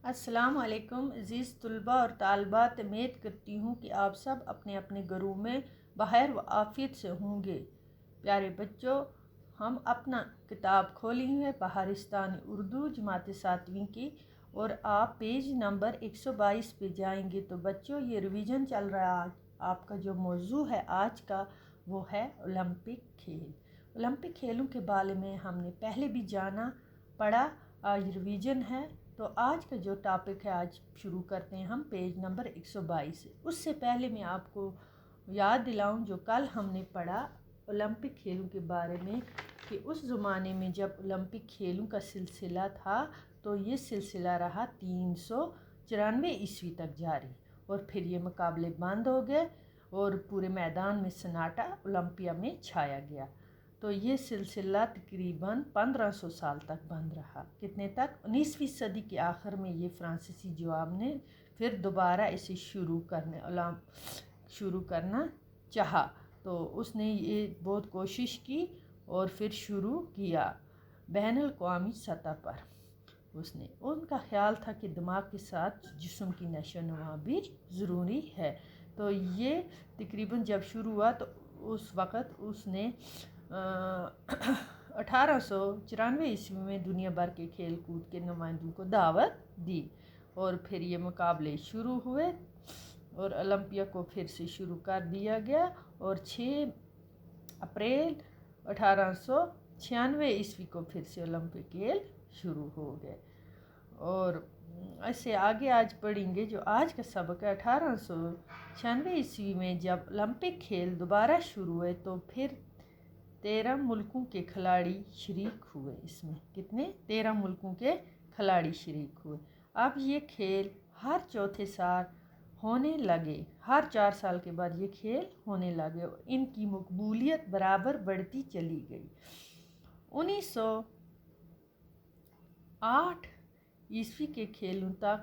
السلام علیکم عزیز طلباء اور طالبات، امید کرتی ہوں کہ آپ سب اپنے اپنے گھروں میں بخیر و عافیت سے ہوں گے۔ پیارے بچوں، ہم اپنا کتاب کھولی ہے بہارستان اردو جماعت 7ویں کی، اور آپ پیج نمبر 122 پہ جائیں گے۔ تو بچوں، یہ ریویژن چل رہا ہے۔ آپ کا جو موضوع ہے آج کا وہ ہے اولمپک کھیل۔ اولمپک کھیلوں کے بارے میں ہم نے پہلے بھی جانا پڑھا، آج ریویژن ہے۔ تو آج کا جو ٹاپک ہے آج شروع کرتے ہیں ہم پیج نمبر 122 سے۔ اس سے پہلے میں آپ کو یاد دلاؤں جو کل ہم نے پڑھا اولمپک کھیلوں کے بارے میں، کہ اس زمانے میں جب اولمپک کھیلوں کا سلسلہ تھا تو یہ سلسلہ رہا 394 عیسوی تک جاری، اور پھر یہ مقابلے بند ہو گئے اور پورے میدان میں سناٹا اولمپیا میں چھایا گیا۔ تو یہ سلسلہ تقریباً 1500 سال تک بند رہا۔ کتنے تک؟ 19ویں صدی کے آخر میں یہ فرانسیسی جواب نے پھر دوبارہ اسے شروع کرنا چاہا، تو اس نے یہ بہت کوشش کی اور پھر شروع کیا بین الاقوامی سطح پر۔ ان کا خیال تھا کہ دماغ کے ساتھ جسم کی نشو و نما بھی ضروری ہے۔ تو یہ تقریباً جب شروع ہوا تو اس وقت اس نے 1894 عیسوی میں دنیا بھر کے کھیل کود کے نمائندوں کو دعوت دی، اور پھر یہ مقابلے شروع ہوئے اور اولمپیا کو پھر سے شروع کر دیا گیا، اور 6 اپریل 1896 عیسوی کو پھر سے اولمپک کھیل شروع ہو گئے۔ اور ایسے آگے آج پڑھیں گے جو آج کا سبق ہے۔ 1896 عیسوی میں جب اولمپک کھیل دوبارہ شروع ہوئے تو پھر 13 ملکوں کے کھلاڑی شریک ہوئے۔ اس میں کتنے؟ 13 ملکوں کے کھلاڑی شریک ہوئے۔ اب یہ کھیل ہر چوتھے سال ہونے لگے، ہر 4 سال کے بعد یہ کھیل ہونے لگے، اور ان کی مقبولیت برابر بڑھتی چلی گئی۔ 1908 عیسوی کے کھیلوں تک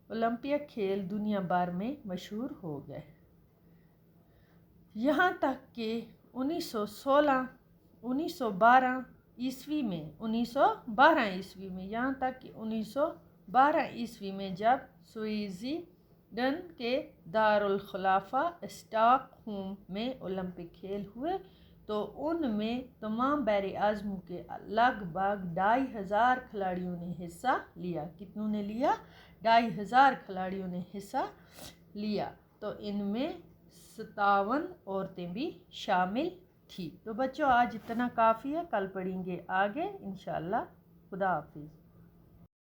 اولمپک کھیل دنیا بھر میں مشہور ہو گئے، یہاں تک کہ 1912 عیسوی میں جب سوئٹزرلینڈ کے دارالخلافہ اسٹاک ہوم میں اولمپک کھیل ہوئے تو ان میں تمام بر اعظموں کے لگ بھگ 2500 کھلاڑیوں نے حصہ لیا۔ کتنوں نے لیا؟ 2500 کھلاڑیوں نے حصہ لیا، تو ان میں 57 عورتیں بھی شامل تھی۔ تو بچوں، آج اتنا کافی ہے، کل پڑھیں گے آگے انشاءاللہ۔ خدا حافظ۔